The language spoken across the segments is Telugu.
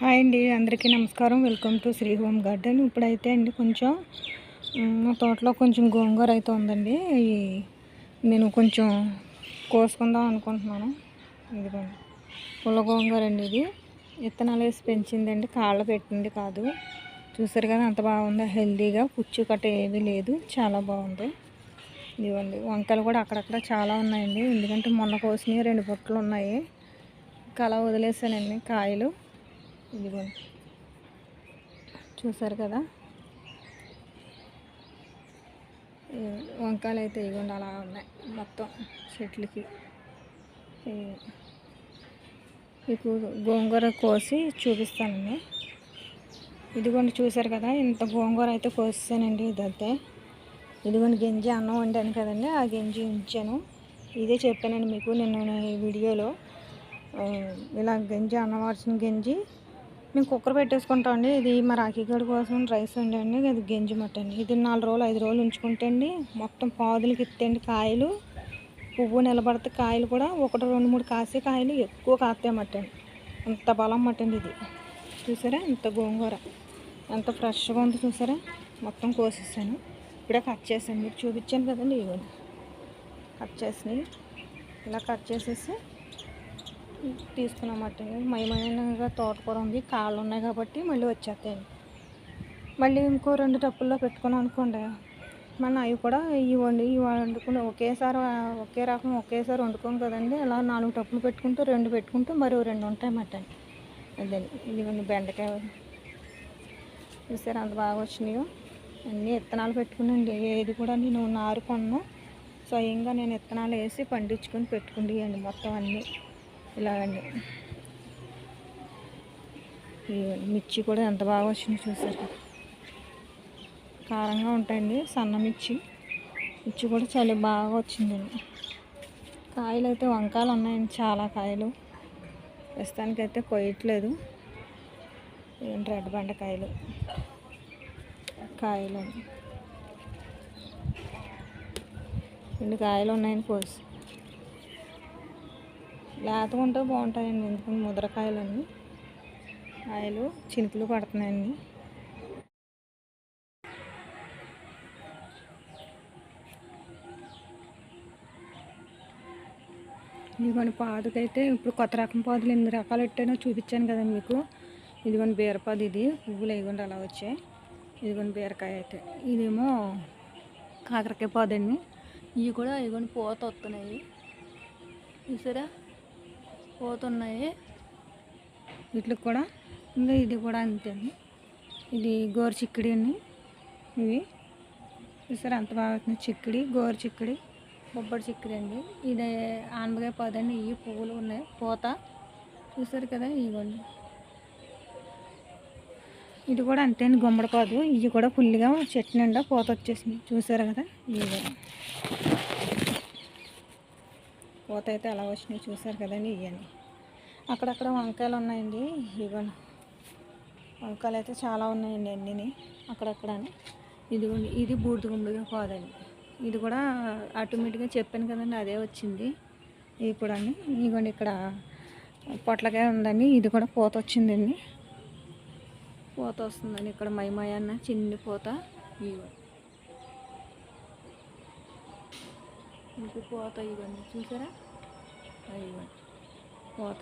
హాయ్ అండి, అందరికీ నమస్కారం. Welcome to Sri Home Garden. ఇప్పుడైతే అండి కొంచెం మా తోటలో కొంచెం గోంగూర అయితే ఉందండి. నేను కొంచెం కోసుకుందాం అనుకుంటున్నాను. ఇదిగోండి పుల్ల గోంగూర అండి. ఇది విత్తనాలు వేసి పెంచిందండి, కాళ్ళ పెట్టింది కాదు. చూసారు కదా అంత బాగుంది, హెల్తీగా, పుచ్చు కట్ట ఏమీ లేదు, చాలా బాగుంది. ఇదిగోండి వంకాయలు కూడా అక్కడక్కడ చాలా ఉన్నాయండి, ఎందుకంటే మొన్న కోసినవి 2 బుట్టలు ఉన్నాయి. ఇంకా అలా వదిలేసానండి కాయలు. ఇదిగోండి చూసారు కదా, వంకాయలు అయితే ఇదిగోండి అలా ఉన్నాయి మొత్తం చెట్లకి. మీకు గోంగూర కోసి చూపిస్తానండి. ఇదిగోండి చూసారు కదా, ఇంత గోంగూర అయితే కోసానండి. ఇదైతే ఇదిగోండి గంజి అన్నం వండాను కదండి, ఆ గంజి ఉంచాను. ఇదే చెప్పానండి మీకు నిన్న ఈ వీడియోలో. ఇలా గంజి అన్నం వాడిసిన గంజి మేము కుక్కర్ పెట్టేసుకుంటాం అండి. ఇది మా రాఖీగడి కోసం రైస్ వండండి. అది గంజి మట్టండి. ఇది 4 రోజులు 5 రోజులు ఉంచుకుంటే అండి మొత్తం పాదులకి ఎత్తండి కాయలు. పువ్వు నిలబడితే కాయలు కూడా 1, 2, 3 కాసే కాయలు ఎక్కువ కాస్తాయి మట్టండి. అంత బలం మట్టండి ఇది. చూసారా ఇంత గోంగూర ఎంత ఫ్రెష్గా ఉంది చూసారా. మొత్తం కోసేసాను, ఇప్పుడే కట్ చేసాను. మీకు చూపించాను కదండి, ఇవ్వండి కట్ చేసినవి. ఇలా కట్ చేసేసి తీసుకున్నమాట. మయమైనగా తోటకూర ఉంది, కాళ్ళు ఉన్నాయి కాబట్టి మళ్ళీ వచ్చేస్తాయండి. మళ్ళీ ఇంకో 2 టప్పుల్లో పెట్టుకున్నాం అనుకోండి, మన అవి కూడా ఇవి వండుకుని ఒకే రకం ఒకేసారి వండుకోం కదండి. అలా 4 టప్పులు పెట్టుకుంటూ 2 పెట్టుకుంటూ మరో 2 ఉంటాయి అన్నమాట. అదే ఇదిగోండి బెండకాయ చూసారు అంత బాగా వచ్చినాయో. అన్నీ విత్తనాలు పెట్టుకునండి, ఏది కూడా నేను నారు కొన్నాను, స్వయంగా నేను విత్తనాలు వేసి పండించుకొని పెట్టుకుంటాయండి మొత్తం అన్నీ ఇలాగండి. మిర్చి కూడా ఎంత బాగా వచ్చింది చూసారు, కారంగా ఉంటాయండి. సన్న మిర్చి కూడా చాలా బాగా వచ్చిందండి. కాయలు అయితే వంకాయలు ఉన్నాయండి, చాలా కాయలు. ప్రస్తుతానికైతే కొయ్యట్లేదు. ఏంటి రెడ్ బెండకాయలు కాయలు 2 కాయలు ఉన్నాయని కోసి. లేతగా ఉంటే బాగుంటాయండి, ఎందుకంటే ముద్రకాయలన్నీ కాయలు చినుకులు పడుతున్నాయండి. ఇదిగోండి పాదుకైతే ఇప్పుడు కొత్త రకం పాదులు 8 రకాలు పెట్టానో చూపించాను కదండి మీకు. ఇదిగోండి బీరపాదు, ఇది పువ్వులు ఇదిగోండి అలా వచ్చాయి. ఇదిగోండి బీరకాయ అయితే, ఇదేమో కాకరకాయ పాదండి. ఇవి కూడా ఇదిగోండి పూత వస్తున్నాయి చూసారా, పోతున్నాయి వీటికి కూడా. ఇంకా ఇది కూడా అంతే అండి. ఇది గోరు చిక్కుడి అండి. ఇవి చూసారా అంత బాగా అవుతుంది. చిక్కుడి, గోరు చిక్కుడి, బొబ్బడి చిక్కుడు అండి. ఇది ఆనపకాయ పాదండి. ఇవి పువ్వులు ఉన్నాయి, పూత చూసారు కదా. ఇవ్వండి ఇది కూడా అంతే అండి, గుమ్మడి పాదు. ఇవి కూడా ఫుల్గా చెట్టు నిండా పూత వచ్చేసింది చూసారు కదా. ఇవి పూత అయితే అలా వచ్చినాయి చూసారు కదండి. ఇవన్నీ అక్కడక్కడ వంకాయలు ఉన్నాయండి. ఇవ్వండి వంకాయలు అయితే చాలా ఉన్నాయండి అన్నీ అక్కడక్కడ. ఇదిగోండి ఇది బూడిద గుమ్మడిగా పాదండి. ఇది కూడా ఆటోమేటిక్గా చెప్పాను కదండి, అదే వచ్చింది. ఇది కూడా అండి. ఇదిగోండి ఇక్కడ పొట్లకాయ ఉందండి, ఇది కూడా పూత వచ్చిందండి. పూత వస్తుందండి ఇక్కడ మైమాయ అన్న చిన్ని పూత. ఇంక పూత ఇవ్వండి చూసారా, ఇవ్వండి పూత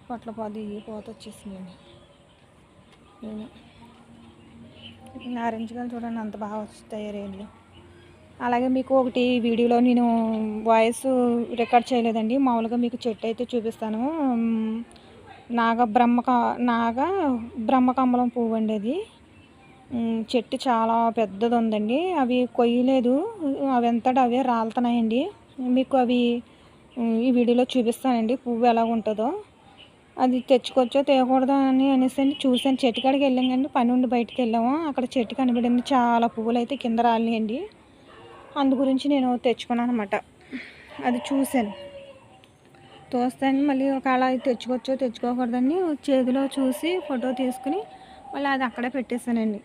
పొట్ల పాదు. ఇవి పూత వచ్చేసిందండి. నారింజ కాయలు చూడండి అంత బాగా వస్తాయి రేట్లు. అలాగే మీకు ఒకటి వీడియోలో నేను వాయిస్ రికార్డ్ చేయలేదండి, మామూలుగా మీకు చెట్టు అయితే చూపిస్తాను. నాగ బ్రహ్మకమలం పువ్వు అండి అది. చెట్టు చాలా పెద్దది ఉందండి. అవి కొయ్యలేదు, అవి ఎంతటా అవే రాలుతున్నాయండి. మీకు అవి ఈ వీడియోలో చూపిస్తానండి, పువ్వు ఎలా ఉంటుందో. అది తెచ్చుకోవచ్చో తేయకూడదు అనేసి చూసాను. చెట్టు కాడికి వెళ్ళాం కానీ పని ఉండి బయటకు వెళ్ళాము. అక్కడ చెట్టు కనబడింది, చాలా పువ్వులు అయితే కింద రాలినాయండి. అందు గురించి నేను తెచ్చుకున్నాను అనమాట. అది చూశాను, తోస్తాను. మళ్ళీ ఒకవేళ అది తెచ్చుకోవచ్చో తెచ్చుకోకూడదని చేతిలో చూసి ఫోటో తీసుకుని మళ్ళీ అది అక్కడే పెట్టేశానండి.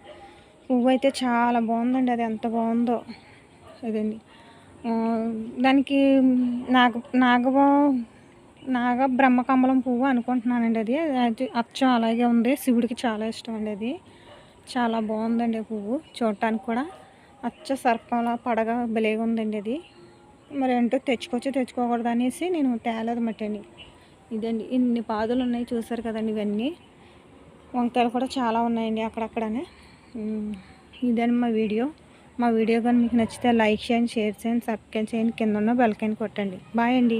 పువ్వు అయితే చాలా బాగుందండి, అది ఎంత బాగుందో అదండి. దానికి నాగ బ్రహ్మకమలం పువ్వు అనుకుంటున్నానండి. అది అచ్చం అలాగే ఉంది. శివుడికి చాలా ఇష్టం అండి అది. చాలా బాగుందండి పువ్వు చూడటానికి కూడా. అచ్చ సర్పంలా పడగా భలేగా ఉందండి అది. మరి ఏంటో తెచ్చుకోకూడదు అనేసి నేను తేలేదు మట్టండి. ఇదండి, ఇన్ని పాదులు ఉన్నాయి చూసారు కదండి. ఇవన్నీ వంకాయలు కూడా చాలా ఉన్నాయండి అక్కడక్కడనే. ఇదండి మా వీడియో కానీ మీకు నచ్చితే లైక్ చేయండి, షేర్ చేయండి, సబ్స్క్రైబ్ చేయండి, కింద ఉన్న బెల్ ఐకాన్ కొట్టండి. బాయ్ అండి.